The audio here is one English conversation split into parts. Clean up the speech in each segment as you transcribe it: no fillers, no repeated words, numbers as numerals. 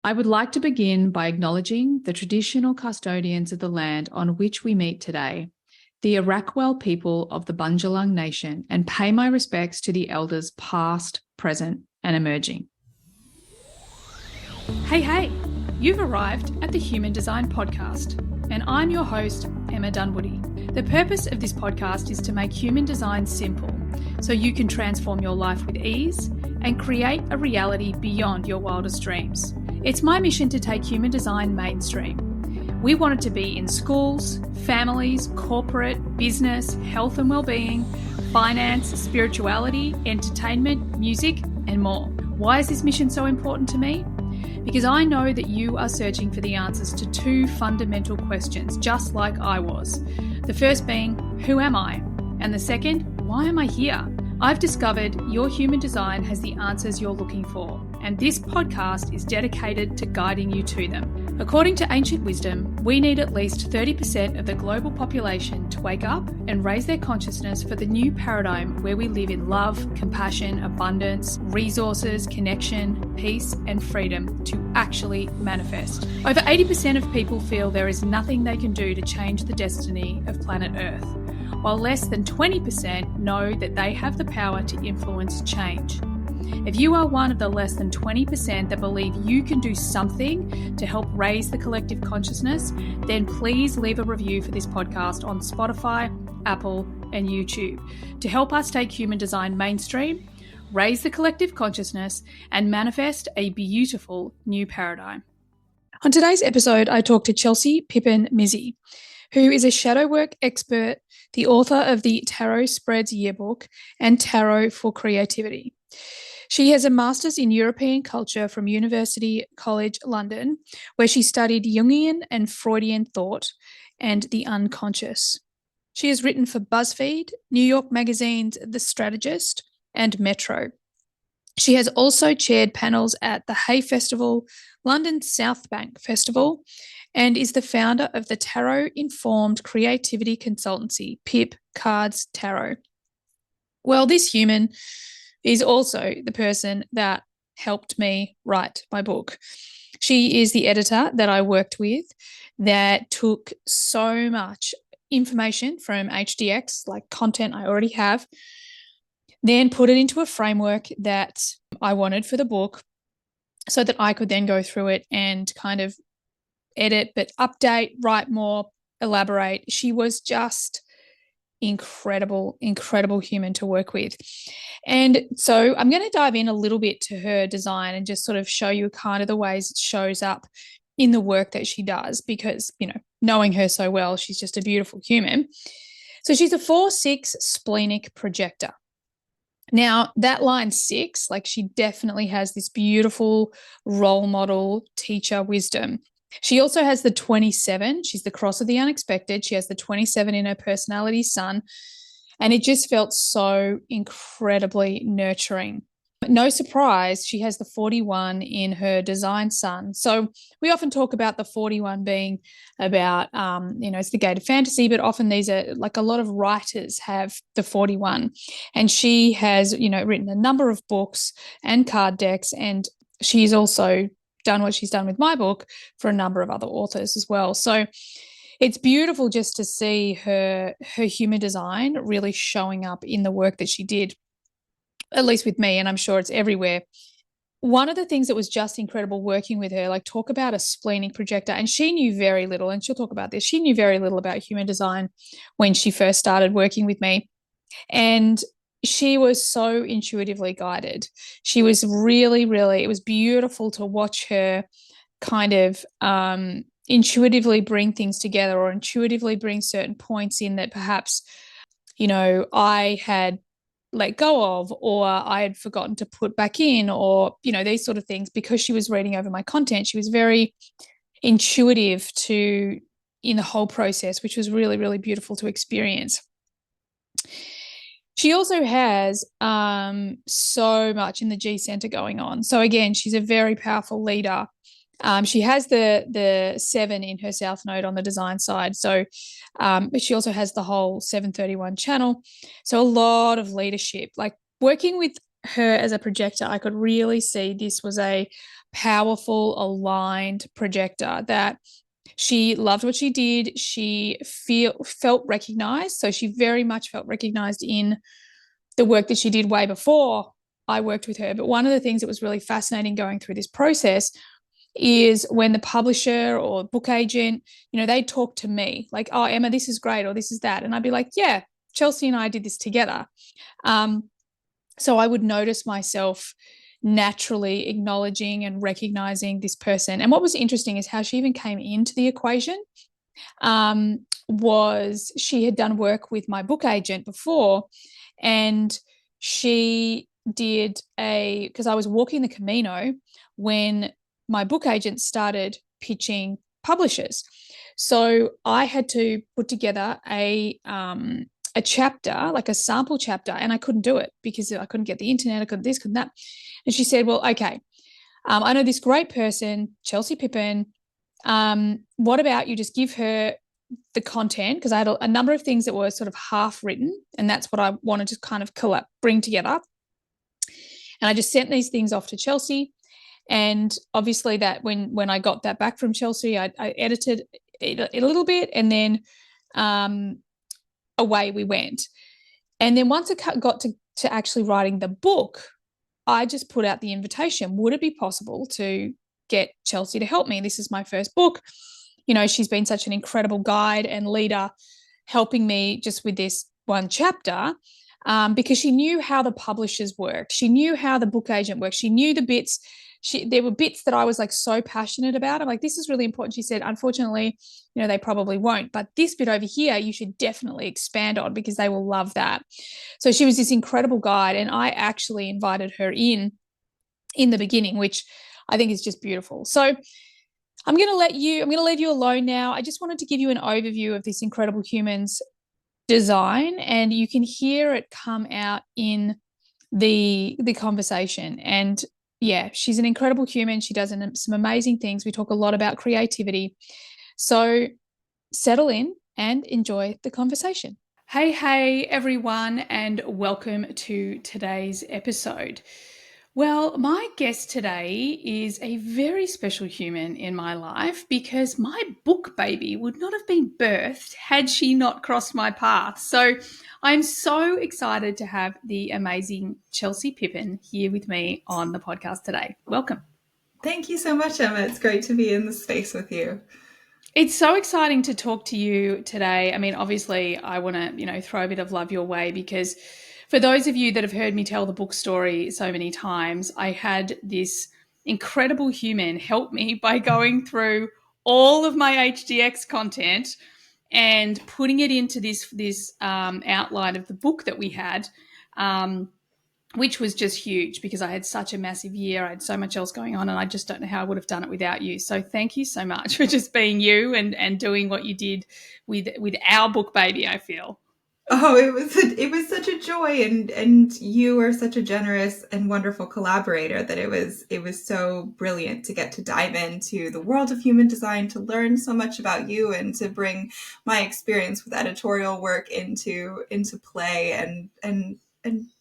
I would like to begin by acknowledging the traditional custodians of the land on which we meet today, the Arakwal people of the Bundjalung Nation, and pay my respects to the elders past, present, and emerging. Hey, you've arrived at the Human Design Podcast, and I'm your host, Emma Dunwoody. The purpose of this podcast is to make human design simple so you can transform your life with ease and create a reality beyond your wildest dreams. It's my mission to take human design mainstream. We want it to be in schools, families, corporate, business, health and well-being, finance, spirituality, entertainment, music, and more. Why is this mission so important to me? Because I know that you are searching for the answers to two fundamental questions, just like I was. The first being, who am I? And the second, why am I here? I've discovered your human design has the answers you're looking for, and this podcast is dedicated to guiding you to them. According to ancient wisdom, we need at least 30% of the global population to wake up and raise their consciousness for the new paradigm where we live in love, compassion, abundance, resources, connection, peace, and freedom to actually manifest. Over 80% of people feel there is nothing they can do to change the destiny of planet Earth, while less than 20% know that they have the power to influence change. If you are one of the less than 20% that believe you can do something to help raise the collective consciousness, then please leave a review for this podcast on Spotify, Apple, and YouTube to help us take human design mainstream, raise the collective consciousness, and manifest a beautiful new paradigm. On today's episode, I talked to Chelsey Pippin, who is a shadow work expert, the author of the Tarot Spreads Yearbook and Tarot for Creativity. She has a master's in European culture from University College London, where she studied Jungian and Freudian thought and the unconscious. She has written for BuzzFeed, New York Magazine's The Strategist, and Metro. She has also chaired panels at the Hay Festival, London South Bank Festival, and is the founder of the Tarot-informed creativity consultancy, Pip Cards Tarot. Well, this human is also the person that helped me write my book. She is the editor that I worked with that took so much information from HDX, like content I already have, then put it into a framework that I wanted for the book so that I could then go through it and kind of edit, but update, write more, elaborate. She was just incredible human to work with. And so I'm going to dive in a little bit to her design and just sort of show you kind of the ways it shows up in the work that she does, because, knowing her so well, she's just a beautiful human. So she's a 4/6 splenic projector. Now, that line 6, like, she definitely has this beautiful role model teacher wisdom. She also has the 27. She's the cross of the unexpected. She has the 27 in her personality sun. And it just felt so incredibly nurturing. No surprise, she has the 41 in her design sun. So we often talk about the 41 being about, it's the gate of fantasy, but often these are like a lot of writers have the 41. And she has, written a number of books and card decks, and she's also done what she's done with my book for a number of other authors as well. So it's beautiful just to see her human design really showing up in the work that she did, at least with me, and I'm sure it's everywhere. One of the things that was just incredible working with her, like, talk about a splenic projector, and she knew very little, and she'll talk about this, she knew very little about human design when she first started working with me. And she was so intuitively guided. She was really, it was beautiful to watch her kind of intuitively bring things together, or intuitively bring certain points in that perhaps, I had let go of, or I had forgotten to put back in, or, these sort of things. Because she was reading over my content, she was very intuitive in the whole process, which was really, really beautiful to experience. She also has so much in the G center going on. So again, she's a very powerful leader. She has the 7 in her South Node on the design side. So, but she also has the whole 731 channel. So a lot of leadership. Like, working with her as a projector, I could really see this was a powerful, aligned projector, that she loved what she did. She felt recognized. So she very much felt recognized in the work that she did way before I worked with her. But one of the things that was really fascinating going through this process is when the publisher or book agent, they talk to me like, oh, Emma, this is great, or this is that. And I'd be like, yeah, Chelsey and I did this together. So I would notice myself naturally acknowledging and recognizing this person. And what was interesting is how she even came into the equation. Was she had done work with my book agent before, and she did because I was walking the Camino when my book agent started pitching publishers. So I had to put together a chapter, like a sample chapter, and I couldn't do it because I couldn't get the internet. I couldn't this, couldn't that. And she said, well, okay, I know this great person, Chelsey Pippin. What about you just give her the content? Because I had a number of things that were sort of half written, and that's what I wanted to kind of bring together. And I just sent these things off to Chelsey. And obviously that when I got that back from Chelsey, I edited it a little bit, and then away we went. And then once it got to actually writing the book, I just put out the invitation. Would it be possible to get Chelsey to help me? This is my first book. She's been such an incredible guide and leader, helping me just with this one chapter, because she knew how the publishers worked. She knew how the book agent worked. She knew the bits. There were bits that I was like so passionate about. I'm like, this is really important. She said, unfortunately, they probably won't, but this bit over here, you should definitely expand on because they will love that. So she was this incredible guide, and I actually invited her in the beginning, which I think is just beautiful. So I'm going to leave you alone now. I just wanted to give you an overview of this Incredible Humans design, and you can hear it come out in the conversation. And yeah, she's an incredible human. She does some amazing things. We talk a lot about creativity. So settle in and enjoy the conversation. Hey, everyone, and welcome to today's episode. Well, my guest today is a very special human in my life because my book baby would not have been birthed had she not crossed my path. So I'm so excited to have the amazing Chelsey Pippin here with me on the podcast today. Welcome. Thank you so much, Emma. It's great to be in the space with you. It's so exciting to talk to you today. I mean, obviously, I want to, throw a bit of love your way because for those of you that have heard me tell the book story so many times, I had this incredible human help me by going through all of my HDX content and putting it into this outline of the book that we had, which was just huge because I had such a massive year. I had so much else going on, and I just don't know how I would have done it without you. So thank you so much for just being you and doing what you did with our book baby, I feel. Oh, it was such a joy, and you are such a generous and wonderful collaborator that it was so brilliant to get to dive into the world of human design, to learn so much about you, and to bring my experience with editorial work into play and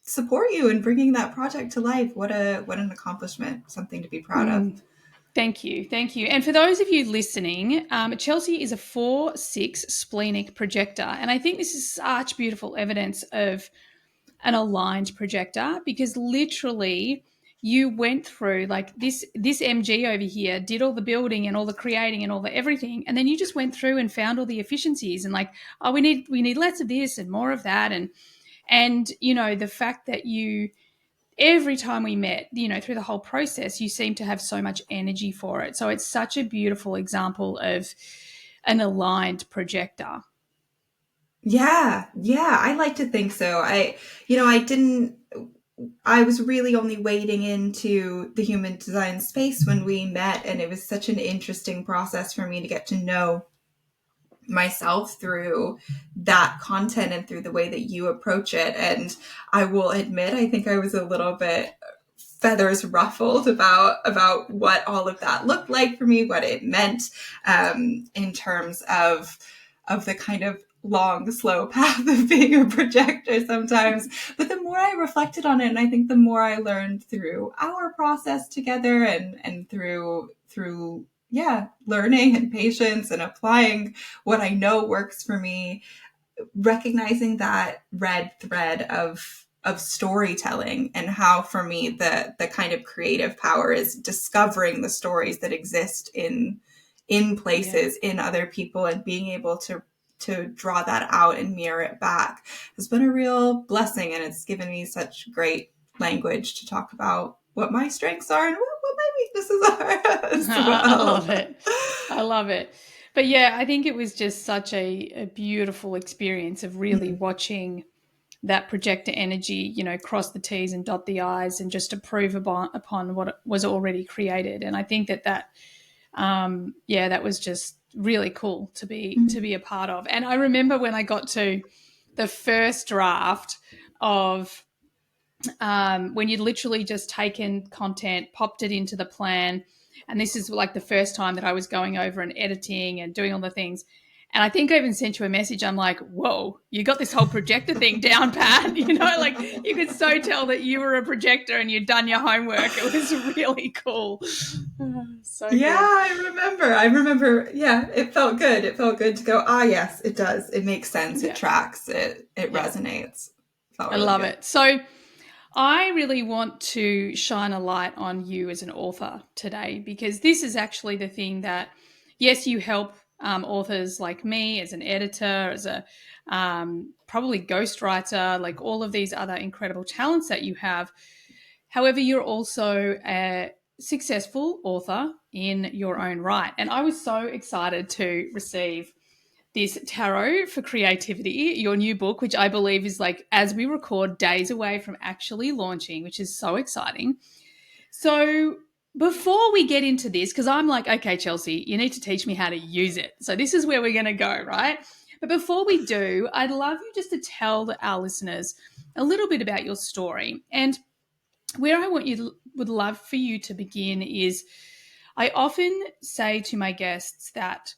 support you in bringing that project to life. What an accomplishment, something to be proud of. Thank you. And for those of you listening, Chelsey is a 4/6 splenic projector. And I think this is such beautiful evidence of an aligned projector because literally you went through like this MG over here did all the building and all the creating and all the everything. And then you just went through and found all the efficiencies and like, oh, we need less of this and more of that. And the fact that every time we met, through the whole process, you seem to have so much energy for it. So it's such a beautiful example of an aligned projector. Yeah, I like to think so. I was really only wading into the human design space when we met, and it was such an interesting process for me to get to know myself through that content and through the way that you approach it. And I will admit, I think I was a little bit feathers ruffled about what all of that looked like for me, what it meant in terms of the kind of long, slow path of being a projector sometimes. But the more I reflected on it, and I think the more I learned through our process together and through learning and patience and applying what I know works for me, recognizing that red thread of storytelling, and how for me the kind of creative power is discovering the stories that exist in places, in other people, and being able to draw that out and mirror it back has been a real blessing. And it's given me such great language to talk about what my strengths are and what my weaknesses are as well. I love it. But yeah, I think it was just such a beautiful experience of really watching that projector energy, you know, cross the T's and dot the I's and just improve upon what was already created. And I think that was just really cool to be a part of. And I remember when I got to the first draft of when you'd literally just taken content, popped it into the plan. And this is like the first time that I was going over and editing and doing all the things. And I think I even sent you a message. I'm like, whoa, you got this whole projector thing down pat. You know, like you could so tell that you were a projector and you'd done your homework. It was really cool. So yeah, good. I remember. Yeah, it felt good. It felt good to go, yes, it does. It makes sense. It tracks. It resonates. I love it. So I really want to shine a light on you as an author today, because this is actually the thing that, yes, you help authors like me as an editor, as a probably ghostwriter, like all of these other incredible talents that you have. However, you're also a successful author in your own right. And I was so excited to receive this Tarot for Creativity, your new book, which I believe is, like, as we record, days away from actually launching, which is so exciting. So before we get into this, because I'm like, okay, Chelsey, you need to teach me how to use it. So this is where we're going to go, right? But before we do, I'd love you just to tell our listeners a little bit about your story. And where I would love for you to begin is, I often say to my guests that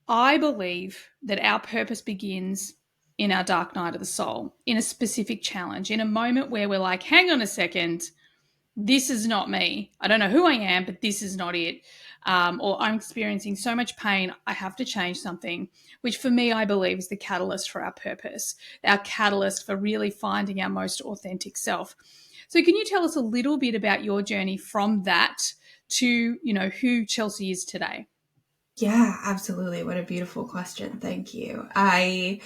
I believe that our purpose begins in our dark night of the soul, in a specific challenge, in a moment where we're like, hang on a second, this is not me. I don't know who I am, but this is not it. Or I'm experiencing so much pain, I have to change something, which for me, I believe is the catalyst for our purpose, our catalyst for really finding our most authentic self. So can you tell us a little bit about your journey from that to, you know, who Chelsey is today? Yeah, absolutely. What a beautiful question. Thank you. I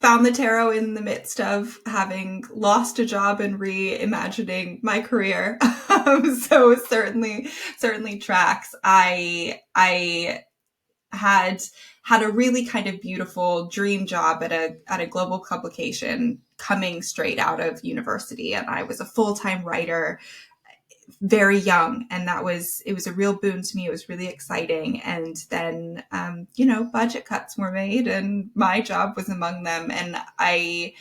found the tarot in the midst of having lost a job and reimagining my career. So it certainly tracks. I had a really kind of beautiful dream job at a global publication coming straight out of university, and I was a full-time writer very young, and it was a real boon to me. It was really exciting. And then budget cuts were made, and my job was among them, and I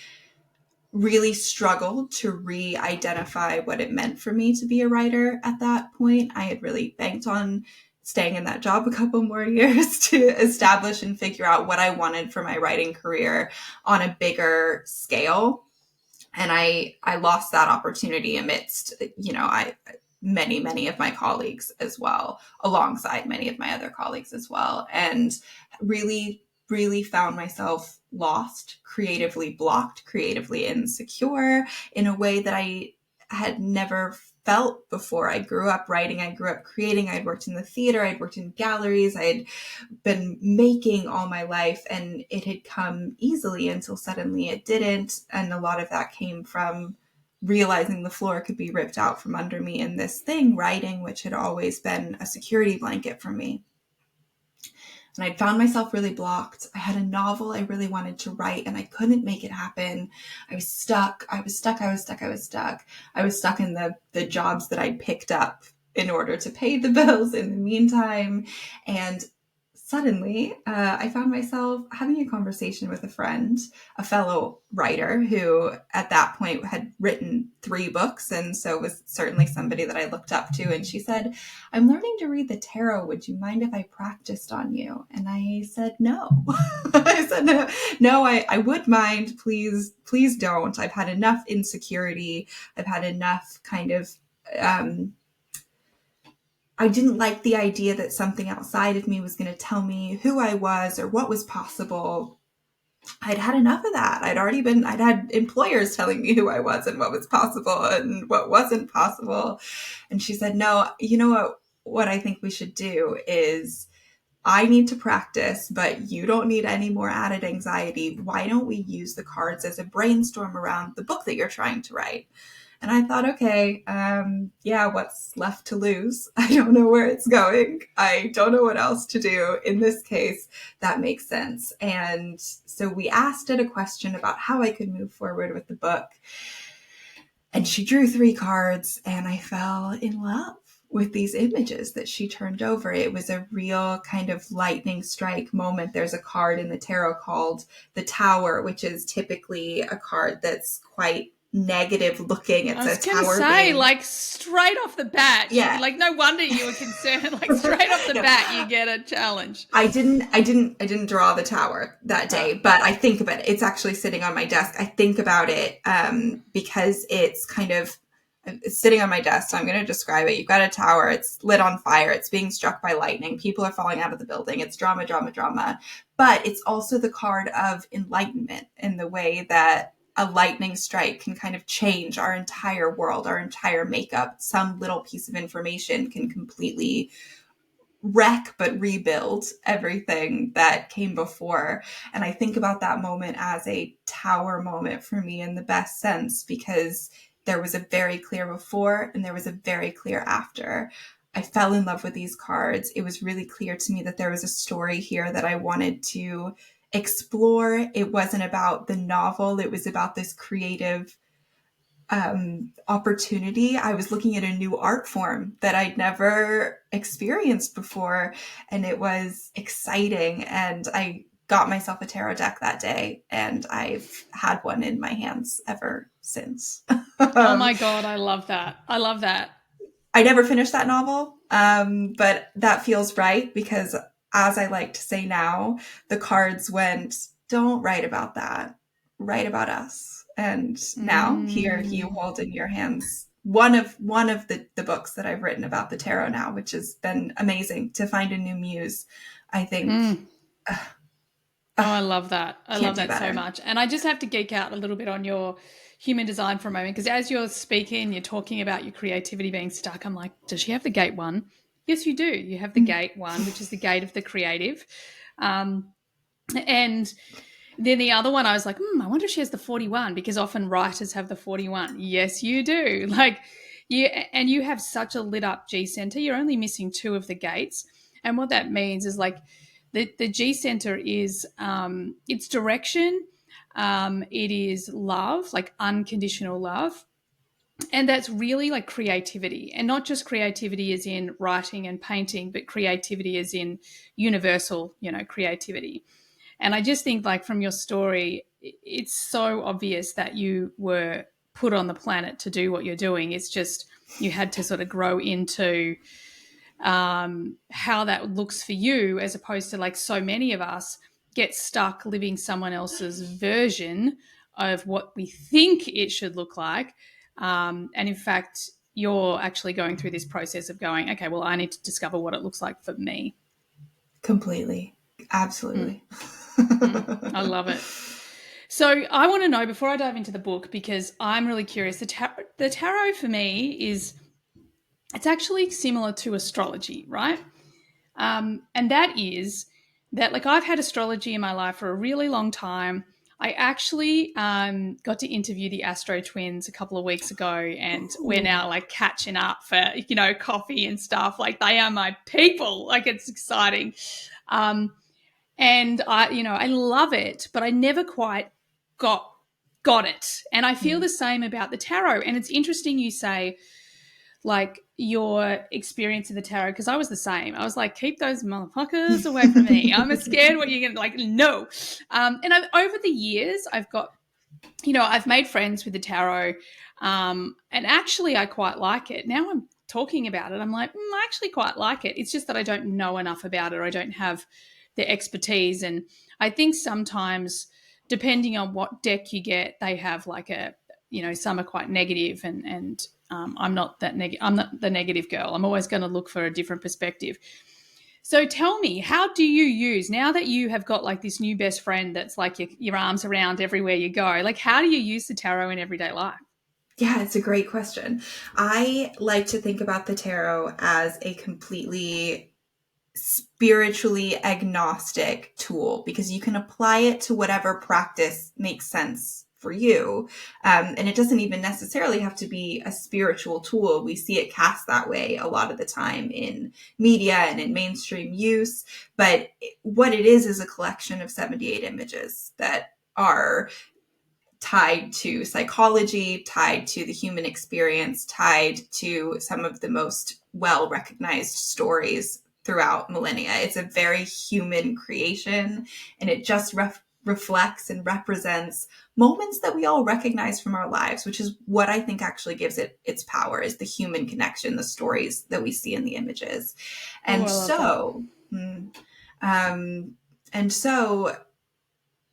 really struggled to re-identify what it meant for me to be a writer at that point. I had really banked on staying in that job a couple more years to establish and figure out what I wanted for my writing career on a bigger scale. And I lost that opportunity amidst, many of my colleagues as well, alongside many of my other colleagues as well. And really found myself lost, creatively blocked, creatively insecure in a way that I had never felt before. I grew up writing, I grew up creating, I'd worked in the theater, I'd worked in galleries, I had been making all my life, and it had come easily until suddenly it didn't. And a lot of that came from realizing the floor could be ripped out from under me in this thing, writing, which had always been a security blanket for me. And I'd found myself really blocked. I had a novel I really wanted to write, and I couldn't make it happen. I was stuck. I was stuck in the jobs that I picked up in order to pay the bills in the meantime. And suddenly I found myself having a conversation with a friend, a fellow writer who at that point had written 3 books, and so was certainly somebody that I looked up to. And she said, I'm learning to read the tarot. Would you mind if I practiced on you? And I said, no. I said, no, I would mind. Please don't. I've had enough insecurity. I've had enough kind of, I didn't like the idea that something outside of me was going to tell me who I was or what was possible. I'd had enough of that. I'd had employers telling me who I was and what was possible and what wasn't possible. And she said, no, you know what I think we should do is I need to practice, but you don't need any more added anxiety. Why don't we use the cards as a brainstorm around the book that you're trying to write? And I thought, okay, yeah, what's left to lose? I don't know where it's going. I don't know what else to do. In this case, that makes sense. And so we asked it a question about how I could move forward with the book. And she drew 3 cards, and I fell in love with these images that she turned over. It was a real kind of lightning strike moment. There's a card in the tarot called the Tower, which is typically a card that's quite negative looking. It's I was a going to tower say, being... like, straight off the bat, Yeah. like, no wonder you were concerned. Like, straight off the bat, you get a challenge. I didn't draw the tower that day, but I think about it. It's actually sitting on my desk. I think about it because it's sitting on my desk. So I'm going to describe it. You've got a tower. It's lit on fire. It's being struck by lightning. People are falling out of the building. It's drama, drama, drama. But it's also the card of enlightenment in the way that a lightning strike can kind of change our entire world, our entire makeup. Some little piece of information can completely wreck but rebuild everything that came before. And I think about that moment as a tower moment for me in the best sense, because there was a very clear before and there was a very clear after. I fell in love with these cards. It was really clear to me that there was a story here that I wanted to explore. It wasn't about the novel. It was about this creative opportunity. I was looking at a new art form that I'd never experienced before, and it was exciting. And I got myself a tarot deck that day, and I've had one in my hands ever since. Oh my God, I love that. I love that. I never finished that novel, but that feels right, because as I like to say now, the cards went, don't write about that, write about us. And now here you hold in your hands one of the books that I've written about the tarot now, which has been amazing to find a new muse, I think. Oh, I love that. I love that better. so much. And I just have to geek out a little bit on your human design for a moment, because as you're speaking, you're talking about your creativity being stuck. I'm like, does she have the gate 1? Yes, you do. You have the gate 1, which is the gate of the creative. And then the other one, I was like, I wonder if she has the 41, because often writers have the 41. Yes, you do. Like you have such a lit up G center. You're only missing 2 of the gates. And what that means is, like, the G center is its direction. It is love, like unconditional love. And that's really like creativity, and not just creativity as in writing and painting, but creativity as in universal, creativity. And I just think, like, from your story, it's so obvious that you were put on the planet to do what you're doing. It's just you had to sort of grow into how that looks for you, as opposed to, like, so many of us get stuck living someone else's version of what we think it should look like. And in fact, you're actually going through this process of going, okay, well, I need to discover what it looks like for me. Completely. Absolutely. I love it. So I want to know, before I dive into the book, because I'm really curious, the tarot for me it's actually similar to astrology, right? And that is that, like, I've had astrology in my life for a really long time. I actually got to interview the Astro Twins a couple of weeks ago, and we're now, like, catching up for, coffee and stuff. Like, they are my people. Like, it's exciting. And I love it, but I never quite got it. And I feel the same about the tarot. And it's interesting you say, like your experience of the tarot, because I was the same. I was like, keep those motherfuckers away from me. I'm scared what you're going to, like, no. And over the years, I've got, I've made friends with the tarot, and actually I quite like it. Now I'm talking about it, I'm like, I actually quite like it. It's just that I don't know enough about it, or I don't have the expertise. And I think sometimes, depending on what deck you get, they have like some are quite negative, and I'm not that I'm not the negative girl. I'm always going to look for a different perspective. So tell me, how do you use, now that you have got like this new best friend that's like your arms around everywhere you go, like how do you use the tarot in everyday life? Yeah, it's a great question. I like to think about the tarot as a completely spiritually agnostic tool, because you can apply it to whatever practice makes sense for you. And it doesn't even necessarily have to be a spiritual tool. We see it cast that way a lot of the time in media and in mainstream use. But what it is a collection of 78 images that are tied to psychology, tied to the human experience, tied to some of the most well-recognized stories throughout millennia. It's a very human creation, and it just reflects and represents moments that we all recognize from our lives, which is what I think actually gives it its power, is the human connection, the stories that we see in the images. And so, and so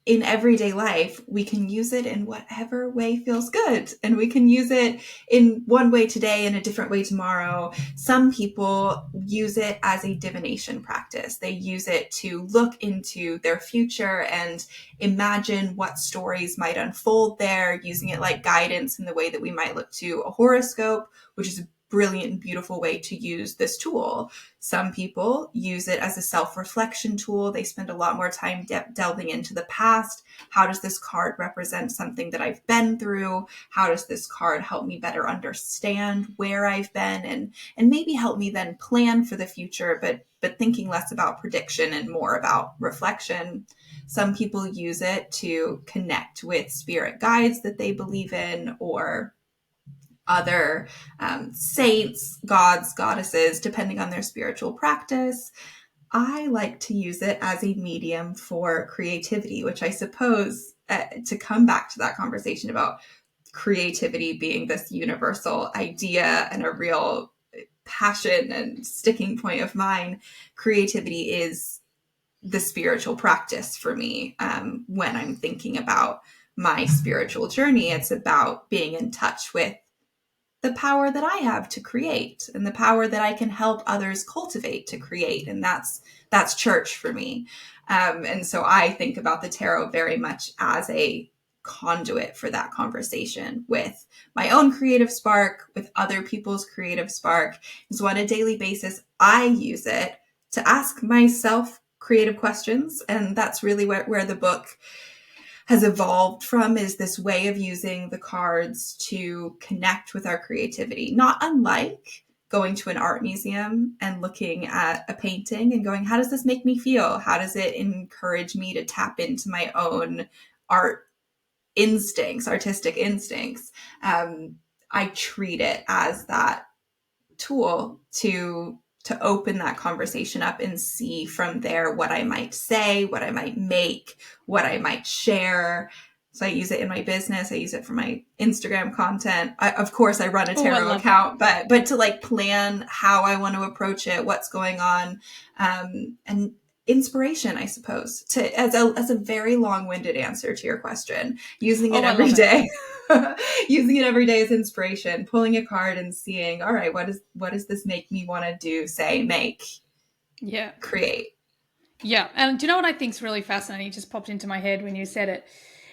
in everyday life, we can use it in whatever way feels good. And we can use it in one way today and a different way tomorrow. Some people use it as a divination practice. They use it to look into their future and imagine what stories might unfold there, using it like guidance in the way that we might look to a horoscope, which is a brilliant and beautiful way to use this tool. Some people use it as a self-reflection tool. They spend a lot more time delving into the past. How does this card represent something that I've been through? How does this card help me better understand where I've been, and maybe help me then plan for the future, but thinking less about prediction and more about reflection. Some people use it to connect with spirit guides that they believe in, or other saints, gods, goddesses, depending on their spiritual practice. I like to use it as a medium for creativity, which I suppose, to come back to that conversation about creativity being this universal idea and a real passion and sticking point of mine, creativity is the spiritual practice for me. When I'm thinking about my spiritual journey, it's about being in touch with the power that I have to create, and the power that I can help others cultivate to create. And that's church for me. And so I think about the tarot very much as a conduit for that conversation with my own creative spark, with other people's creative spark. And so on a daily basis, I use it to ask myself creative questions. And that's really where the book has evolved from, is this way of using the cards to connect with our creativity, not unlike going to an art museum and looking at a painting and going, how does this make me feel? How does it encourage me to tap into my own art instincts, artistic instincts? I treat it as that tool to open that conversation up and see from there what I might say, what I might make, what I might share. So I use it in my business. I use it for my Instagram content. Of course, I run a tarot account, but to like plan how I want to approach it, what's going on, and inspiration, I suppose, as a very long-winded answer to your question. Using it every day. Using it every day as inspiration, pulling a card and seeing, all right, what does this make me want to do, say, make, create? Yeah. And do you know what I think is really fascinating? It just popped into my head when you said it.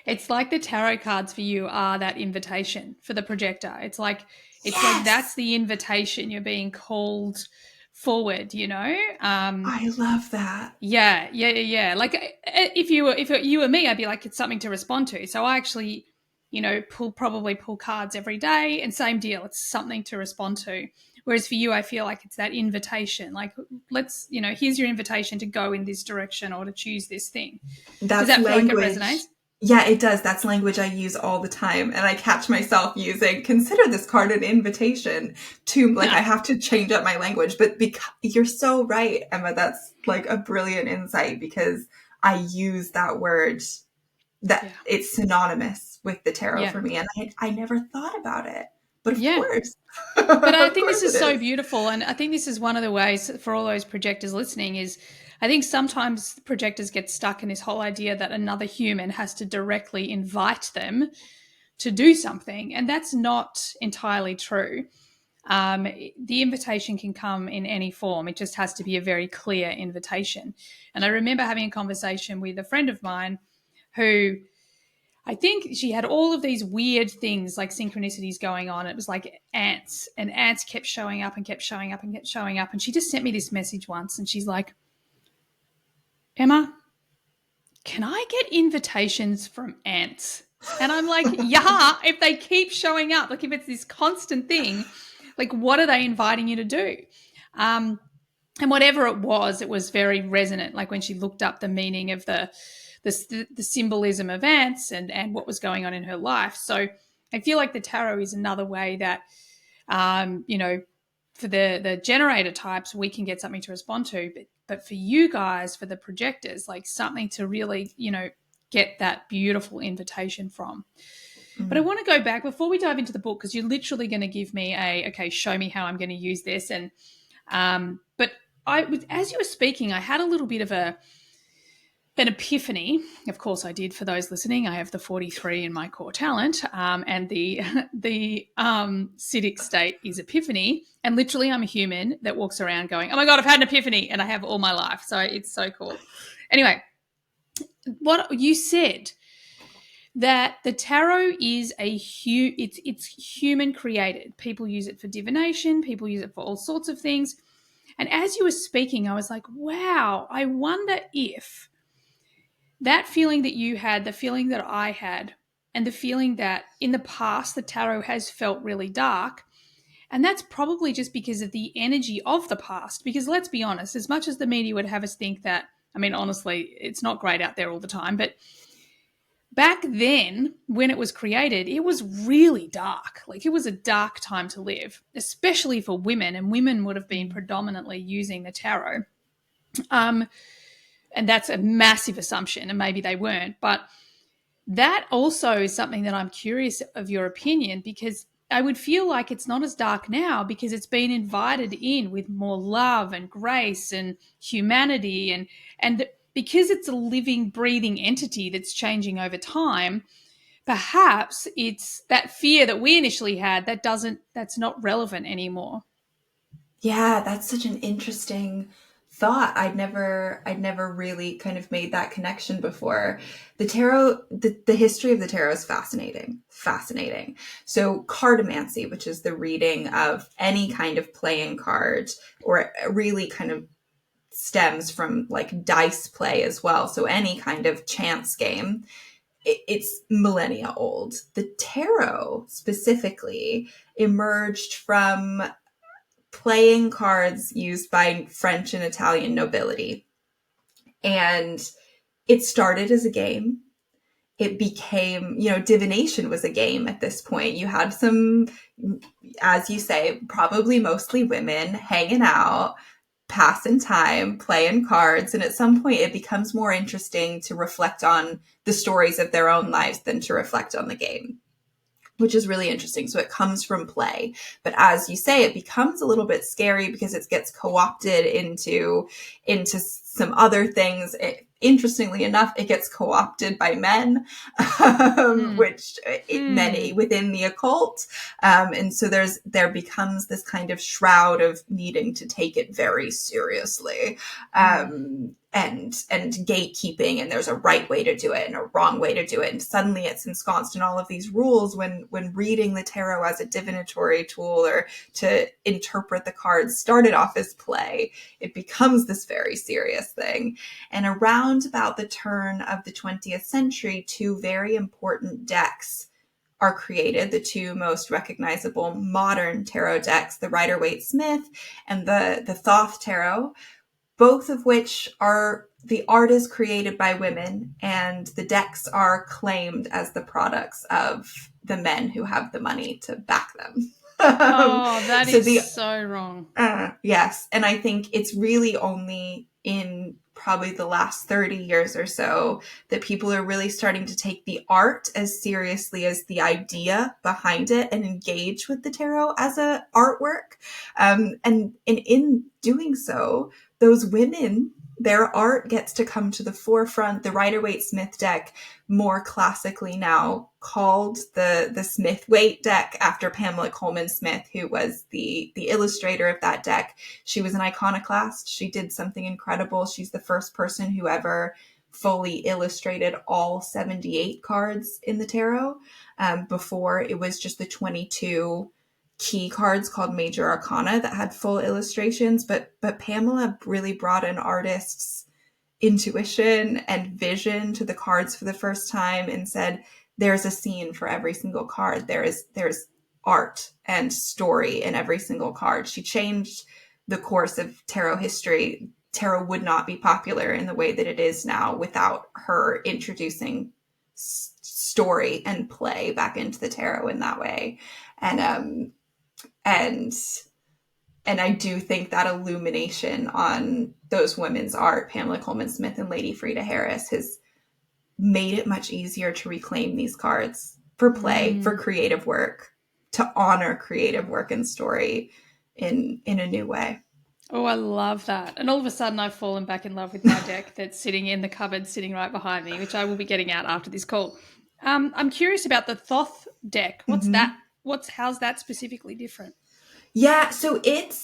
It's like the tarot cards for you are that invitation for the projector. It's like that's the invitation. You're being called forward, I love that. Yeah. Like if you were me, I'd be like, it's something to respond to. So I actually, probably pull cards every day, and same deal. It's something to respond to. Whereas for you, I feel like it's that invitation. Like, let's, here's your invitation to go in this direction or to choose this thing. That's Does that language. feel like it resonates? Yeah, it does. That's language I use all the time. And I catch myself using, consider this card an invitation to, like, I have to change up my language. But you're so right, Emma. That's like a brilliant insight because I use that word, that Yeah. it's synonymous with the tarot Yeah. for me. And I never thought about it. But of Yeah. course, But I of think this course it is so is. beautiful. And I think this is one of the ways for all those projectors listening is I think sometimes projectors get stuck in this whole idea that another human has to directly invite them to do something. And that's not entirely true. The invitation can come in any form. It just has to be a very clear invitation. And I remember having a conversation with a friend of mine who I think she had all of these weird things like synchronicities going on. It was like ants, and ants kept showing up and kept showing up and kept showing up. And she just sent me this message once and she's like, Emma, can I get invitations from ants? And I'm like, yeah, if they keep showing up, like if it's this constant thing, like what are they inviting you to do? Um, and whatever it was very resonant. Like when she looked up the meaning of the symbolism of ants and what was going on in her life. So I feel like the tarot is another way that you know, for the generator types, we can get something to respond to. But for you guys, for the projectors, like something to really, you know, get that beautiful invitation from. But I want to go back before we dive into the book because you're literally going to give me okay, show me how I'm going to use this. And but as you were speaking, I had a little bit of an epiphany. Of course, I did. For those listening, I have the 43 in my core talent, and the Siddhic state is epiphany. And literally, I'm a human that walks around going, "Oh my god, I've had an epiphany," and I have all my life. So it's so cool. Anyway, what you said that the tarot is it's human created. People use it for divination. People use it for all sorts of things. And as you were speaking, I was like, "Wow, I wonder if." That feeling that you had, the feeling that I had, and the feeling that in the past the tarot has felt really dark. And that's probably just because of the energy of the past. Because let's be honest, as much as the media would have us think that, I mean, honestly, it's not great out there all the time, but back then when it was created, it was really dark. Like it was a dark time to live, especially for women. And women would have been predominantly using the tarot. And that's a massive assumption, and maybe they weren't. But that also is something that I'm curious of your opinion, because I would feel like it's not as dark now because it's been invited in with more love and grace and humanity, and because it's a living, breathing entity that's changing over time. Perhaps it's that fear that we initially had that's not relevant anymore. Yeah, that's such an interesting thought. I'd never really kind of made that connection before. The tarot, the history of the tarot is fascinating. Fascinating. So cartomancy, which is the reading of any kind of playing card, or really kind of stems from like dice play as well. So any kind of chance game, it's millennia old. The tarot specifically emerged from playing cards used by French and Italian nobility. And it started as a game. It became, divination was a game at this point. You had some, as you say, probably mostly women hanging out, passing time, playing cards. And at some point, it becomes more interesting to reflect on the stories of their own lives than to reflect on the game, which is really interesting. So it comes from play. But as you say, it becomes a little bit scary because it gets co-opted into some other ththere interestingly enough, it gets co-opted by men, which many within the occult. And so there becomes this kind of shroud of needing to take it very seriously. And gatekeeping, and there's a right way to do it and a wrong way to do it. And suddenly it's ensconced in all of these rules when reading the tarot as a divinatory tool or to interpret the cards started off as play. It becomes this very serious thing. And around about the turn of the 20th century, two very important decks are created, the two most recognizable modern tarot decks, the Rider-Waite-Smith and the Thoth Tarot, both of which are, the art is created by women and the decks are claimed as the products of the men who have the money to back them. Oh, that So is so wrong. yes. And I think it's really only in probably the last 30 years or so that people are really starting to take the art as seriously as the idea behind it and engage with the tarot as a artwork. And in doing so, those women, their art gets to come to the forefront. The Rider-Waite-Smith deck, more classically now called the Smith-Waite deck, after Pamela Colman Smith, who was the illustrator of that deck. She was an iconoclast. She did something incredible. She's the first person who ever fully illustrated all 78 cards in the tarot. Before, it was just the 22 key cards called Major Arcana that had full illustrations. But Pamela really brought an artist's intuition and vision to the cards for the first time and said, there's a scene for every single card. There's art and story in every single card. She changed the course of tarot history. Tarot would not be popular in the way that it is now without her introducing story and play back into the tarot in that way. And I do think that illumination on those women's art, Pamela Colman Smith and Lady Frida Harris, has made it much easier to reclaim these cards for play, for creative work, to honor creative work and story in a new way. Oh, I love that. And all of a sudden I've fallen back in love with my deck that's sitting in the cupboard, sitting right behind me, which I will be getting out after this call. I'm curious about the Thoth deck. What's that? How's that specifically different? Yeah, so it's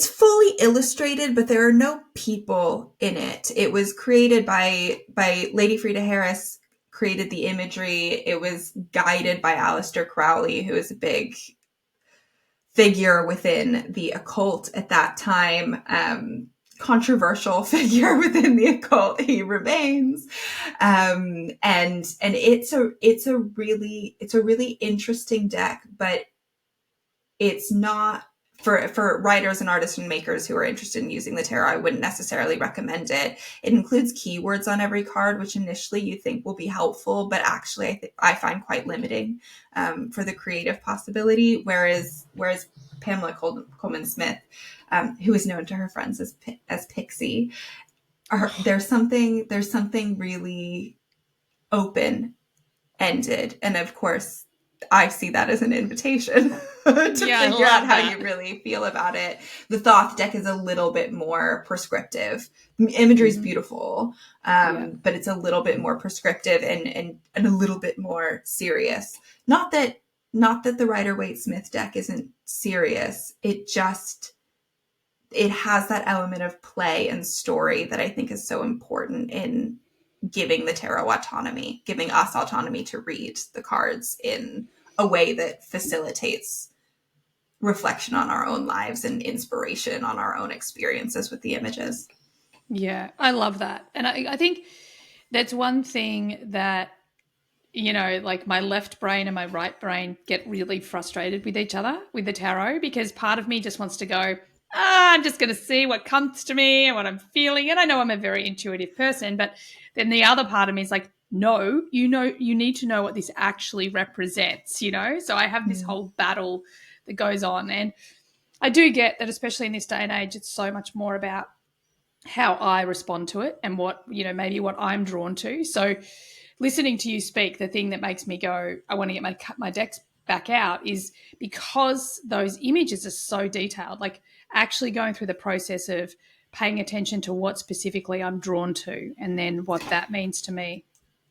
fully illustrated, but there are no people in it. It was created by Lady Frida Harris, created the imagery. It was guided by Aleister Crowley, who is a big figure within the occult at that time. Controversial figure within the occult he remains. And it's a really interesting deck, but it's not for writers and artists and makers who are interested in using the tarot. I wouldn't necessarily recommend it. It includes keywords on every card, which initially you think will be helpful, but actually I find quite limiting for the creative possibility. Whereas Pamela Colman Smith, who is known to her friends as Pixie, there's something really open-ended, and of course, I see that as an invitation to figure out how you really feel about it. The Thoth deck is a little bit more prescriptive. The imagery is beautiful, but it's a little bit more prescriptive and a little bit more serious. Not that the Rider-Waite-Smith deck isn't serious. It has that element of play and story that I think is so important in giving the tarot autonomy, giving us autonomy to read the cards in a way that facilitates reflection on our own lives and inspiration on our own experiences with the images. Yeah, I love that. And I think that's one thing that, like my left brain and my right brain get really frustrated with each other, with the tarot, because part of me just wants to go, I'm just going to see what comes to me and what I'm feeling. And I know I'm a very intuitive person, but then the other part of me is like, no, you need to know what this actually represents, So I have this whole battle that goes on. And I do get that, especially in this day and age, it's so much more about how I respond to it and what, maybe what I'm drawn to. So listening to you speak, the thing that makes me go, I want to get my decks back out is because those images are so detailed, like actually going through the process of paying attention to what specifically I'm drawn to and then what that means to me.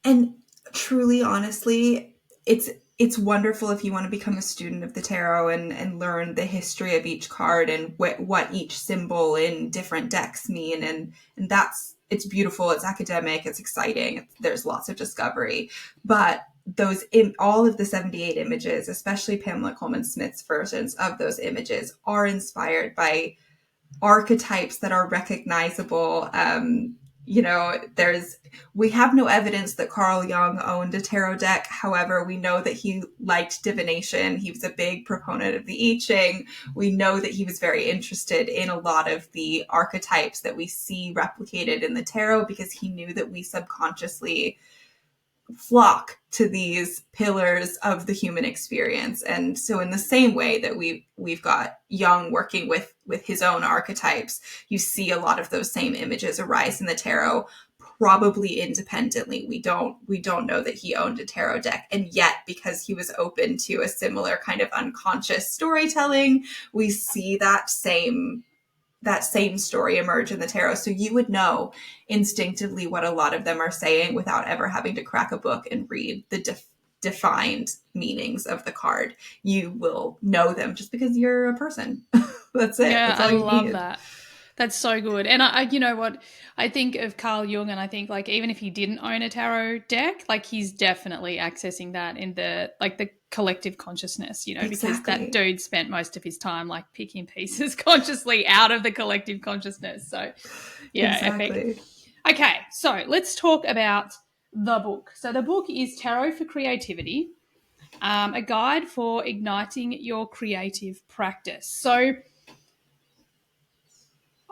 And truly, honestly, it's wonderful if you want to become a student of the tarot and learn the history of each card and what each symbol in different decks mean. And it's beautiful, it's academic, it's exciting, there's lots of discovery. But all of the 78 images, especially Pamela Colman Smith's versions of those images, are inspired by archetypes that are recognizable, we have no evidence that Carl Jung owned a tarot deck. However, we know that he liked divination. He was a big proponent of the I Ching. We know that he was very interested in a lot of the archetypes that we see replicated in the tarot, because he knew that we subconsciously flock to these pillars of the human experience. And so in the same way that we've got Jung working with his own archetypes, you see a lot of those same images arise in the tarot, probably independently. We don't know that he owned a tarot deck. And yet, because he was open to a similar kind of unconscious storytelling, we see that same story emerge in the tarot. So you would know instinctively what a lot of them are saying without ever having to crack a book and read the defined meanings of the card. You will know them just because you're a person. That's it. Yeah, That's all I you love need. that. That's so good. And I, you know what, I think of Carl Jung, and I think like even if he didn't own a tarot deck, like he's definitely accessing that in the collective consciousness, because that dude spent most of his time like picking pieces consciously out of the collective consciousness. So yeah, Exactly. epic. Okay, so let's talk about the book. So the book is Tarot for Creativity, a guide for igniting your creative practice. So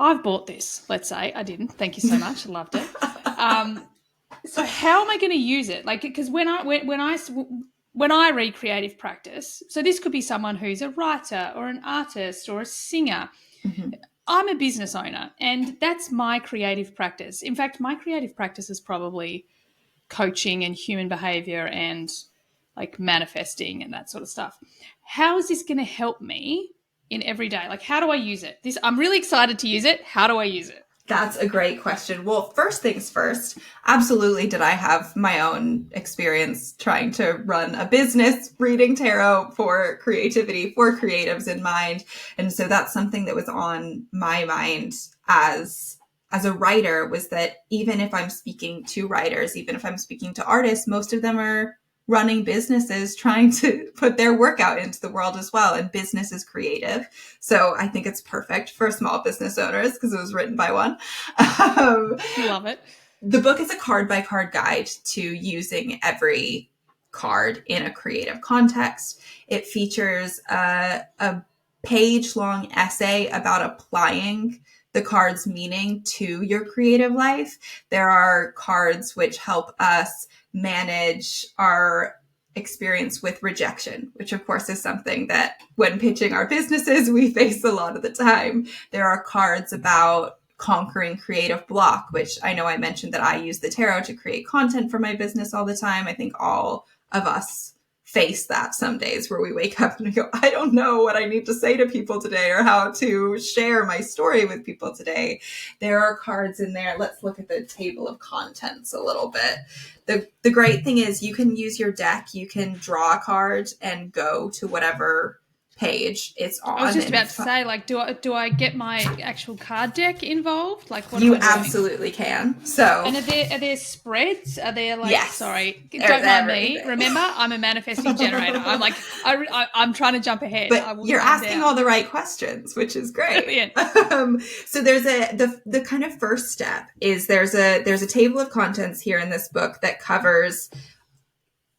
I've bought this, let's say. I didn't. Thank you so much. I loved it. So how am I going to use it? Like, because when I read creative practice, so this could be someone who's a writer or an artist or a singer. Mm-hmm. I'm a business owner, and that's my creative practice. In fact, my creative practice is probably coaching and human behavior and like manifesting and that sort of stuff. How is this going to help me in every day? Like, how do I use it? I'm really excited to use it. How do I use it? That's a great question. Well, first things first, absolutely did I have my own experience trying to run a business reading tarot for creativity, for creatives in mind. And so that's something that was on my mind as a writer, was that even if I'm speaking to writers, even if I'm speaking to artists, most of them are running businesses, trying to put their work out into the world as well. And business is creative. So I think it's perfect for small business owners because it was written by one. Love it. The book is a card-by-card guide to using every card in a creative context. It features a page-long essay about applying the card's meaning to your creative life. There are cards which help us manage our experience with rejection, which of course is something that when pitching our businesses, we face a lot of the time. There are cards about conquering creative block, which I know I mentioned that I use the tarot to create content for my business all the time. I think all of us face that some days where we wake up and we go, I don't know what I need to say to people today or how to share my story with people today. There are cards in there. Let's look at the table of contents a little bit. The great thing is you can use your deck, you can draw a card and go to whatever page it's on. I was just about to say, like, do I get my actual card deck involved? Like, what you am I doing? absolutely can. So, and are there spreads? Are there like? Yes. Sorry, don't mind me. Remember, I'm a manifesting generator. I'm like, I'm trying to jump ahead. But you're asking all the right questions, which is great. So there's the kind of first step is there's a table of contents here in this book that covers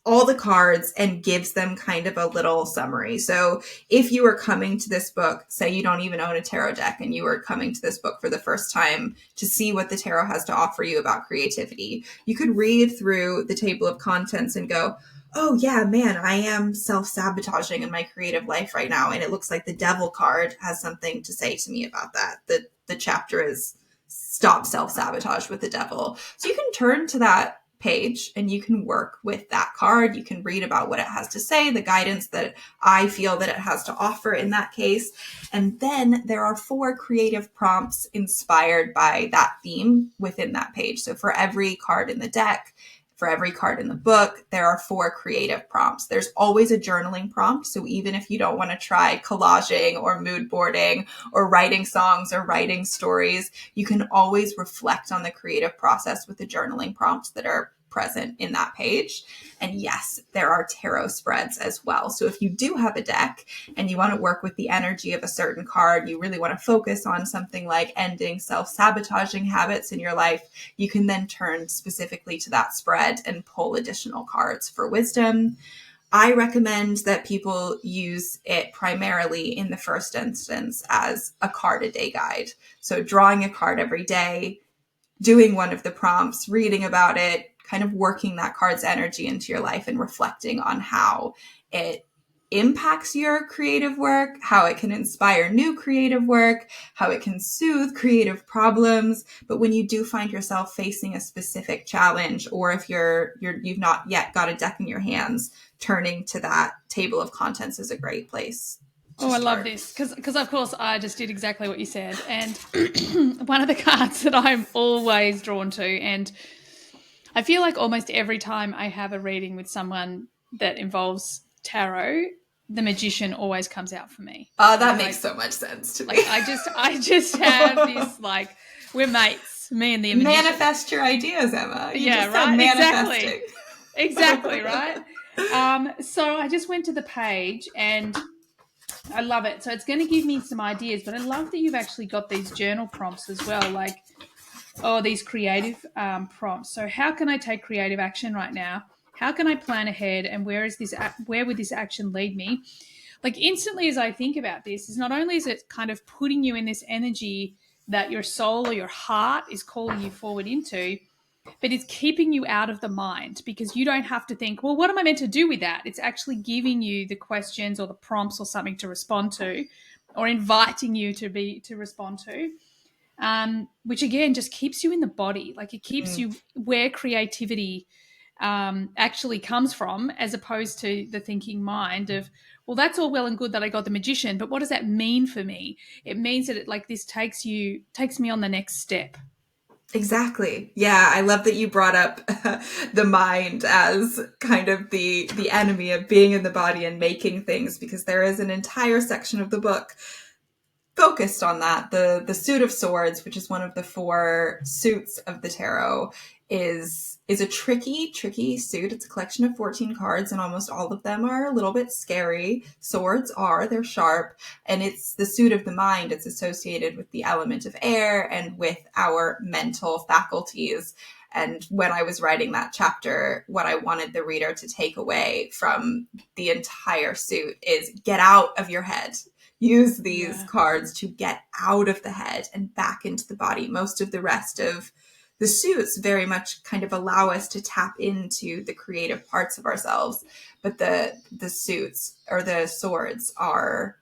all the cards and gives them kind of a little summary. So if you are coming to this book, say you don't even own a tarot deck and you are coming to this book for the first time to see what the tarot has to offer you about creativity, you could read through the table of contents and go, oh yeah, man, I am self-sabotaging in my creative life right now. And it looks like the devil card has something to say to me about that. The chapter is Stop Self-Sabotage with the Devil. So you can turn to that page and you can work with that card. You can read about what it has to say, the guidance that I feel that it has to offer in that case. And then there are 4 creative prompts inspired by that theme within that page. So for every card in the deck, for every card in the book, there are 4 creative prompts. There's always a journaling prompt. So even if you don't want to try collaging or mood boarding or writing songs or writing stories, you can always reflect on the creative process with the journaling prompts that are present in that page. And yes, there are tarot spreads as well. So if you do have a deck and you want to work with the energy of a certain card, you really want to focus on something like ending self-sabotaging habits in your life, you can then turn specifically to that spread and pull additional cards for wisdom. I recommend that people use it primarily in the first instance as a card a day guide. So drawing a card every day, doing one of the prompts, reading about it, kind of working that card's energy into your life and reflecting on how it impacts your creative work, how it can inspire new creative work, how it can soothe creative problems. But when you do find yourself facing a specific challenge, or if you've not yet got a deck in your hands, turning to that table of contents is a great place. Oh, I love this because of course I just did exactly what you said. And one of the cards that I'm always drawn to, and I feel like almost every time I have a reading with someone that involves tarot, the Magician always comes out for me. That makes so much sense to me. Like I just have this, like, we're mates, me and the Magician. Manifest your ideas, Emma. You yeah, just right. Manifesting. Exactly, right. So I just went to the page and I love it. So it's going to give me some ideas, but I love that you've actually got these journal prompts as well, like, these creative prompts. So how can I take creative action right now? How can I plan ahead? And where would this action lead me? Like, instantly as I think about this, is not only is it kind of putting you in this energy that your soul or your heart is calling you forward into, but it's keeping you out of the mind, because you don't have to think, well, what am I meant to do with that? It's actually giving you the questions or the prompts or something to respond to, or inviting you to respond to, which again just keeps you in the body. Like, it keeps you where creativity actually comes from, as opposed to the thinking mind of, well, that's all well and good that I got the Magician, but what does that mean for me? It means that this takes me on the next step. Exactly. Yeah, I love that you brought up the mind as kind of the enemy of being in the body and making things, because there is an entire section of the book focused on that. The suit of swords, which is one of the 4 suits of the tarot, is a tricky suit. It's a collection of 14 cards, and almost all of them are a little bit scary. Swords they're sharp, and it's the suit of the mind. It's associated with the element of air and with our mental faculties. And when I was writing that chapter, what I wanted the reader to take away from the entire suit is get out of your head. Use these cards to get out of the head and back into the body. Most of the rest of the suits very much kind of allow us to tap into the creative parts of ourselves. But the suits, or the swords, are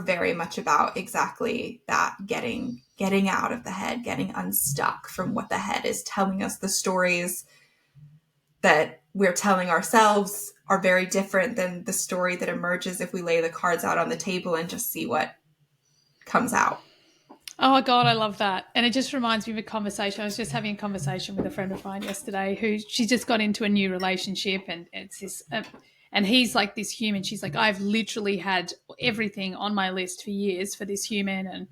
very much about exactly that, getting out of the head, getting unstuck from what the head is telling us. The stories that we're telling ourselves are very different than the story that emerges if we lay the cards out on the table and just see what comes out. Oh, God, I love that. And it just reminds me of a conversation. I was just having a conversation with a friend of mine yesterday who she just got into a new relationship, and it's this, and he's like this human. She's like, I've literally had everything on my list for years for this human, and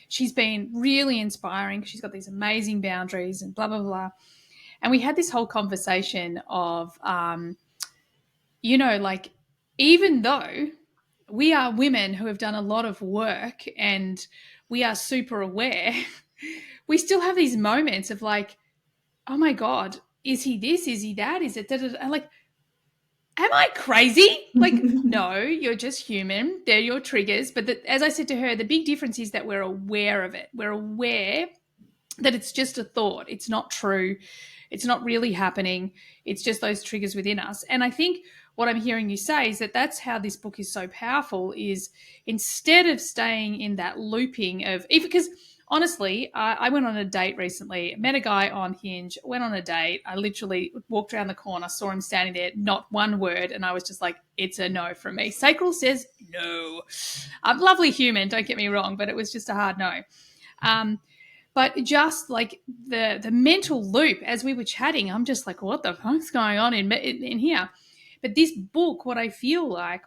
she's been really inspiring. She's got these amazing boundaries and blah, blah, blah. And we had this whole conversation of, like, even though we are women who have done a lot of work and we are super aware, we still have these moments of like, oh my God, is he this? Is he that? Is it that? And like, am I crazy? Like, no, you're just human. They're your triggers. But as I said to her, the big difference is that we're aware of it. We're aware that it's just a thought. It's not true. It's not really happening. It's just those triggers within us. And I think what I'm hearing you say is that that's how this book is so powerful, is instead of staying in that looping of, because honestly, I went on a date recently, met a guy on Hinge, went on a date. I literally walked around the corner, saw him standing there, not one word. And I was just like, it's a no from me. Sacral says no. I'm a lovely human, don't get me wrong, but it was just a hard no. But just like the mental loop as we were chatting, I'm just like, what the fuck's going on in here? But this book, what I feel like,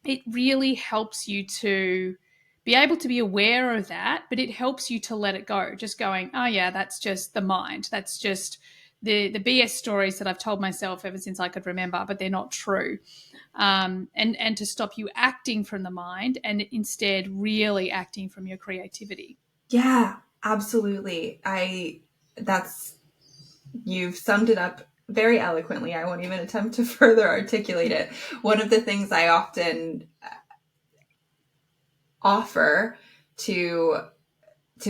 it really helps you to be able to be aware of that, but it helps you to let it go. Just going, oh yeah, that's just the mind. That's just the BS stories that I've told myself ever since I could remember, but they're not true. And to stop you acting from the mind and instead really acting from your creativity. Yeah, absolutely. You've summed it up very eloquently. I won't even attempt to further articulate it. One of the things I often offer to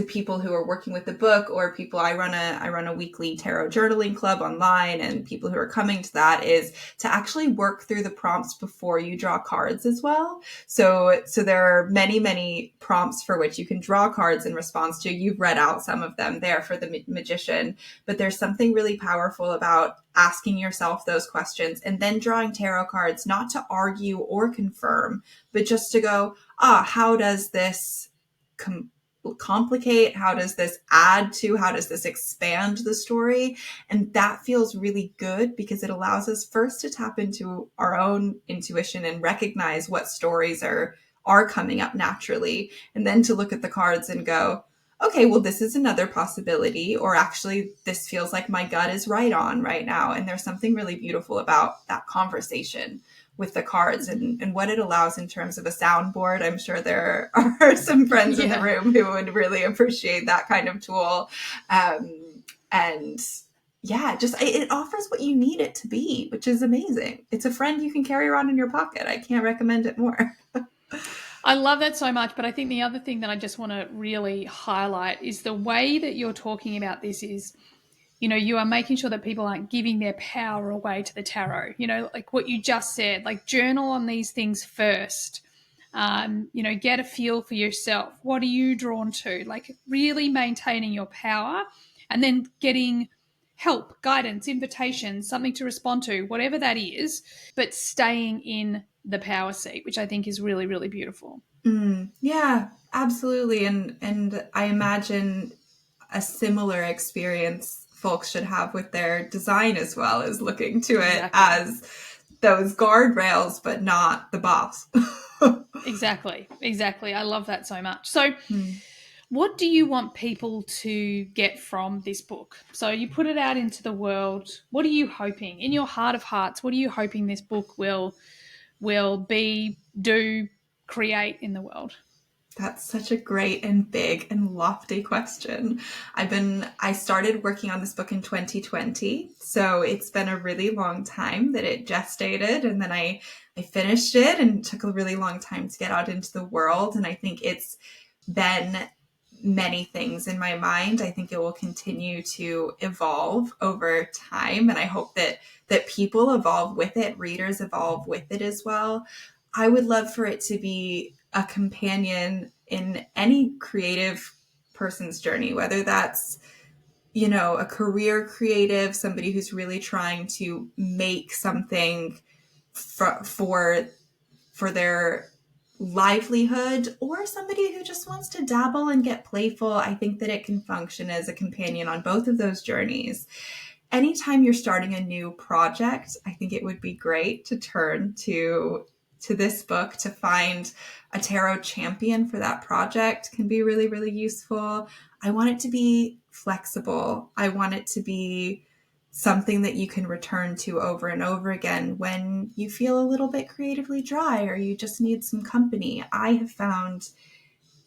people who are working with the book, or people, I run a weekly tarot journaling club online, and people who are coming to that, is to actually work through the prompts before you draw cards as well. So there are many prompts for which you can draw cards in response to. You've read out some of them there for the magician, but there's something really powerful about asking yourself those questions and then drawing tarot cards, not to argue or confirm, but just to go, how does this complicate? How does this add to? How does this expand the story? And that feels really good, because it allows us first to tap into our own intuition and recognize what stories are coming up naturally, and then to look at the cards and go, okay, well, this is another possibility, or actually this feels like my gut is right on right now. And there's something really beautiful about that conversation with the cards, and what it allows in terms of a soundboard. I'm sure there are some friends in the room who would really appreciate that kind of tool. And yeah, just it offers what you need it to be, which is amazing. It's a friend you can carry around in your pocket. I can't recommend it more. I love that so much, but I think the other thing that I just want to really highlight is the way that you're talking about this is, you are making sure that people aren't giving their power away to the tarot. Like what you just said, like journal on these things first. Get a feel for yourself. What are you drawn to? Like really maintaining your power, and then getting help, guidance, invitation, something to respond to, whatever that is, but staying in the power seat, which I think is really, really beautiful. Yeah, absolutely. And I imagine a similar experience folks should have with their design as well, as looking to it as those guardrails, but not the boss. Exactly. I love that so much. So what do you want people to get from this book? So you put it out into the world. What are you hoping, in your heart of hearts, what are you hoping this book will be, do, create in the world? That's such a great and big and lofty question. I started working on this book in 2020. So it's been a really long time that it gestated, and then I finished it, and it took a really long time to get out into the world. And I think it's been many things in my mind. I think it will continue to evolve over time. And I hope that people evolve with it, readers evolve with it as well. I would love for it to be a companion in any creative person's journey, whether that's, a career creative, somebody who's really trying to make something for their livelihood, or somebody who just wants to dabble and get playful. I think that it can function as a companion on both of those journeys. Anytime you're starting a new project, I think it would be great to turn to this book to find a tarot champion for that project. Can be really, really useful. I want it to be flexible. I want it to be something that you can return to over and over again when you feel a little bit creatively dry, or you just need some company. I have found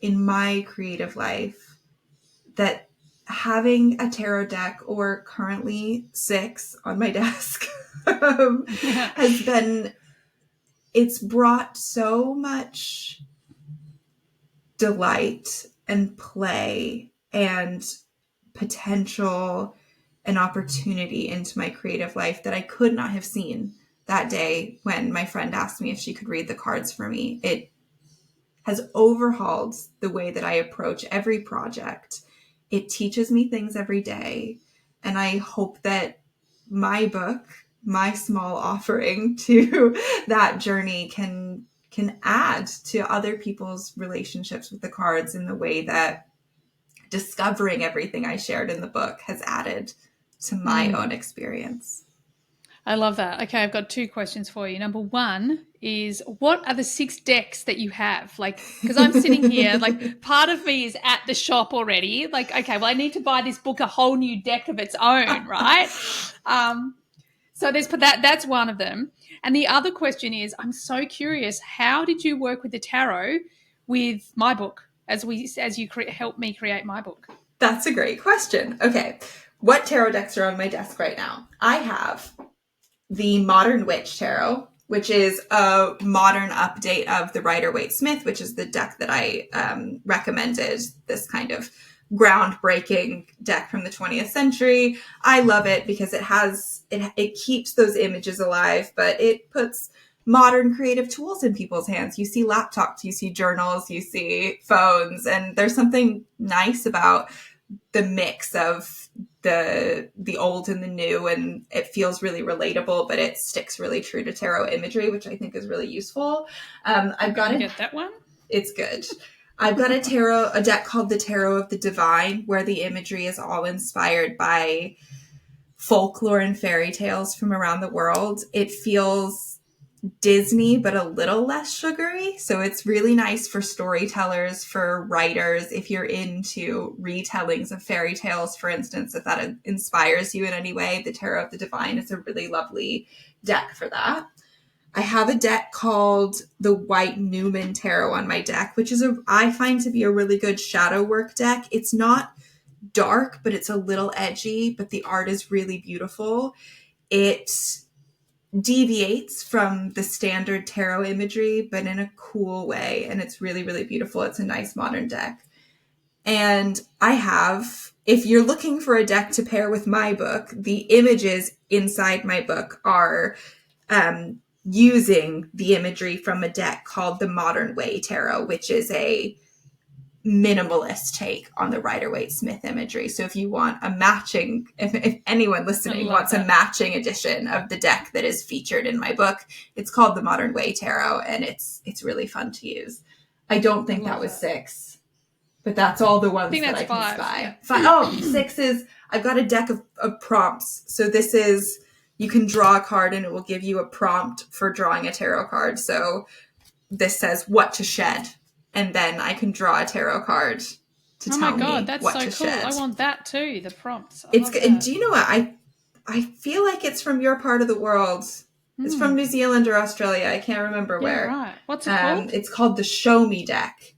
in my creative life that having a tarot deck, or currently 6 on my desk, it's brought so much delight and play and potential and opportunity into my creative life that I could not have seen that day when my friend asked me if she could read the cards for me. It has overhauled the way that I approach every project. It teaches me things every day. And I hope that my book, my small offering to that journey, can add to other people's relationships with the cards in the way that discovering everything I shared in the book has added to my own experience. I love that. Okay, I've got 2 questions for you. Number 1 is, what are the 6 decks that you have? Like, because I'm sitting here, like, part of me is at the shop already. Like, okay, well, I need to buy this book a whole new deck of its own, right? So that's one of them. And the other question is, I'm so curious, how did you work with the tarot with my book as you helped me create my book? That's a great question. Okay, what tarot decks are on my desk right now? I have the Modern Witch Tarot, which is a modern update of the Rider-Waite-Smith, which is the deck that I recommended, this kind of groundbreaking deck from the 20th century. I love it because it keeps those images alive, but it puts modern creative tools in people's hands. You see laptops, you see journals, you see phones, and there's something nice about the mix of the old and the new, and it feels really relatable, but it sticks really true to tarot imagery, which I think is really useful. I've got to get that one. It's good. I've got a deck called the Tarot of the Divine, where the imagery is all inspired by folklore and fairy tales from around the world. It feels Disney, but a little less sugary. So it's really nice for storytellers, for writers. If you're into retellings of fairy tales, for instance, if that inspires you in any way, the Tarot of the Divine is a really lovely deck for that. I have a deck called the White Newman Tarot on my deck, which is I find to be a really good shadow work deck. It's not dark, but it's a little edgy, but the art is really beautiful. It deviates from the standard tarot imagery, but in a cool way. And it's really, really beautiful. It's a nice modern deck. And if you're looking for a deck to pair with my book, the images inside my book are using the imagery from a deck called the Modern Way Tarot, which is a minimalist take on the Rider-Waite-Smith imagery. So if you want a matching, if anyone listening wants a matching edition of the deck that is featured in my book, it's called the Modern Way Tarot, and it's really fun to use. I don't think that was 6, but that's all the ones that I can spy. Yeah. 5. 6 is, I've got a deck of prompts. So this is, you can draw a card and it will give you a prompt for drawing a tarot card. So this says what to shed. And then I can draw a tarot card to tell me what to shed. Oh my God, that's so cool. I want that too, the prompts. It's good. And do you know what? I feel like it's from your part of the world. It's from New Zealand or Australia. I can't remember where. Right. What's it called? It's called the Show Me deck.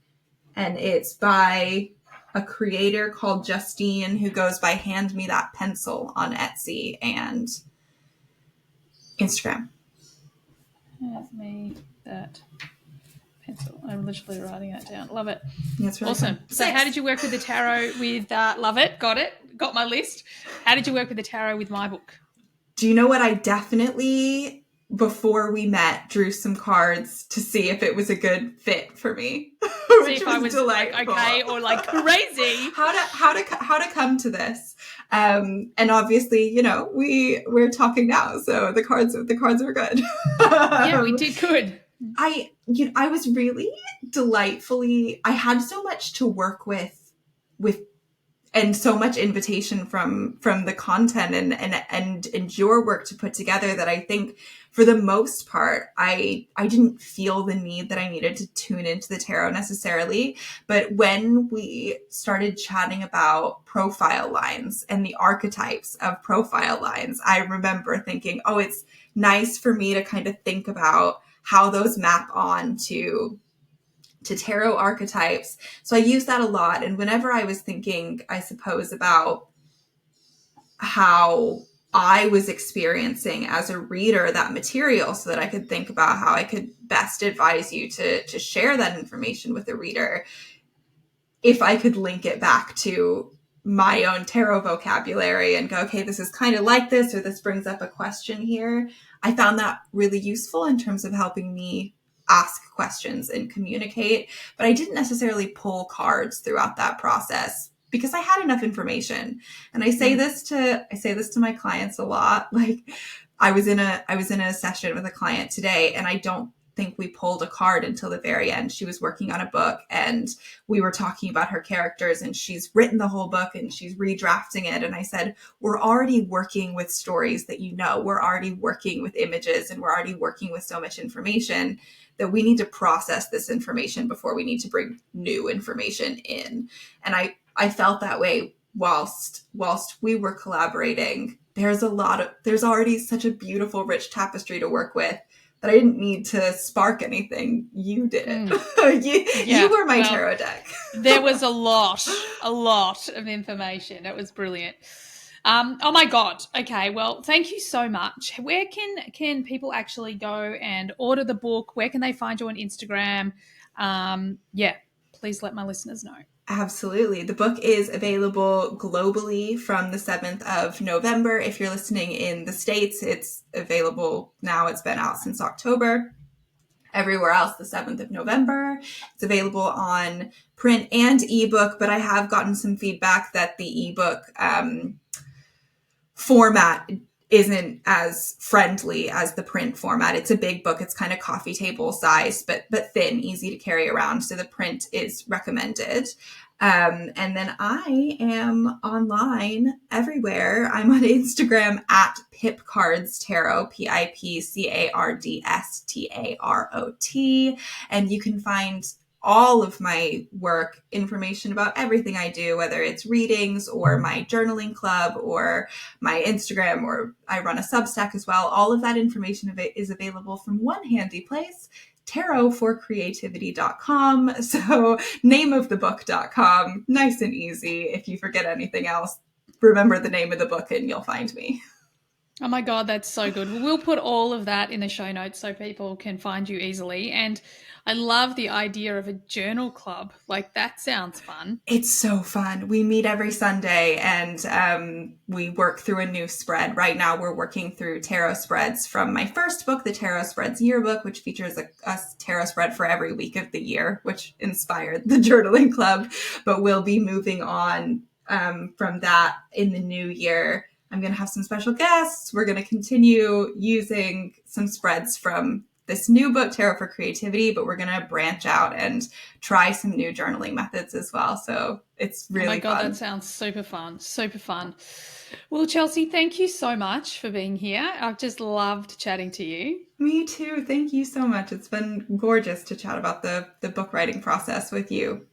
And it's by a creator called Justine, who goes by Hand Me That Pencil on Etsy and Instagram. Hand Me That Pencil. I'm literally writing that down. Love it. That's really awesome. Fun. So how did you work with the tarot with love it, got my list. How did you work with the tarot with my book? Do you know what? I definitely, before we met, drew some cards to see if it was a good fit for me. See if I was delightful. Like okay or like crazy. How to come to this. And obviously, we're talking now, so the cards are good. Yeah, we did good. I was really delightfully, I had so much to work with and so much invitation from the content and your work to put together that I think for the most part, I didn't feel the need that I needed to tune into the tarot necessarily. But when we started chatting about profile lines and the archetypes of profile lines, I remember thinking, oh, it's nice for me to kind of think about how those map on to tarot archetypes. So I use that a lot. And whenever I was thinking, I suppose, about how I was experiencing as a reader that material, so that I could think about how I could best advise you to share that information with the reader, if I could link it back to my own tarot vocabulary and go, okay, this is kind of like this, or this brings up a question here. I found that really useful in terms of helping me ask questions and communicate, but I didn't necessarily pull cards throughout that process because I had enough information. And I say this to my clients a lot. Like I was in a session with a client today, and I don't think we pulled a card until the very end. She was working on a book and we were talking about her characters, and she's written the whole book and she's redrafting it. And I said, we're already working with stories that we're already working with images, and we're already working with so much information that we need to process this information before we need to bring new information in. And I felt that way whilst we were collaborating. There's already such a beautiful, rich tapestry to work with that I didn't need to spark anything. You did it. You were my tarot deck. There was a lot of information. It was brilliant. Oh my God. Okay. Well, thank you so much. Where can people actually go and order the book? Where can they find you on Instagram? Please let my listeners know. Absolutely. The book is available globally from the 7th of November. If you're listening in the States, it's available now. It's been out since October. Everywhere else, the 7th of November. It's available on print and ebook, but I have gotten some feedback that the ebook format isn't as friendly as the print format. It's a big book. It's kind of coffee table size, but thin, easy to carry around. So the print is recommended. And then I am online everywhere. I'm on Instagram at PipCardsTarot, PIPCARDSTAROT. And you can find all of my work, information about everything I do, whether it's readings or my journaling club or my Instagram, or I run a Substack as well. All of that information is available from one handy place, tarotforcreativity.com. So nameofthebook.com, nice and easy. If you forget anything else, remember the name of the book and you'll find me. Oh my God, that's so good. We'll put all of that in the show notes so people can find you easily. And I love the idea of a journal club. Like, that sounds fun. It's so fun. We meet every Sunday and we work through a new spread. Right now we're working through tarot spreads from my first book, the Tarot Spreads Yearbook, which features a tarot spread for every week of the year, which inspired the journaling club. But we'll be moving on from that in the new year. I'm going to have some special guests. We're going to continue using some spreads from this new book, Tarot for Creativity, but we're going to branch out and try some new journaling methods as well. So it's really fun. Oh my God, that sounds super fun. Super fun. Well, Chelsey, thank you so much for being here. I've just loved chatting to you. Me too. Thank you so much. It's been gorgeous to chat about the book writing process with you.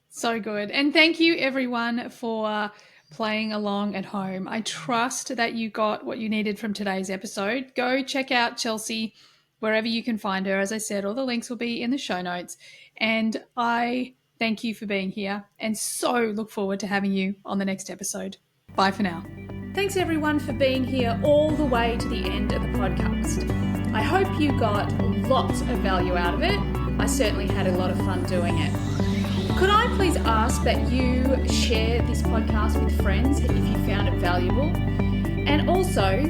So good. And thank you everyone for playing along at home. I trust that you got what you needed from today's episode. Go check out Chelsey wherever you can find her. As I said, all the links will be in the show notes. And I thank you for being here and so look forward to having you on the next episode. Bye for now. Thanks everyone for being here all the way to the end of the podcast. I hope you got lots of value out of it. I certainly had a lot of fun doing it. Could I please ask that you share this podcast with friends if you found it valuable? And also,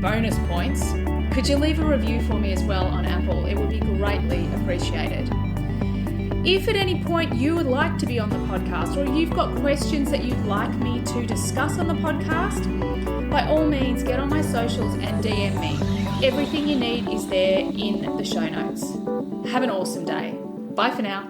bonus points, could you leave a review for me as well on Apple? It would be greatly appreciated. If at any point you would like to be on the podcast or you've got questions that you'd like me to discuss on the podcast, by all means get on my socials and DM me. Everything you need is there in the show notes. Have an awesome day. Bye for now.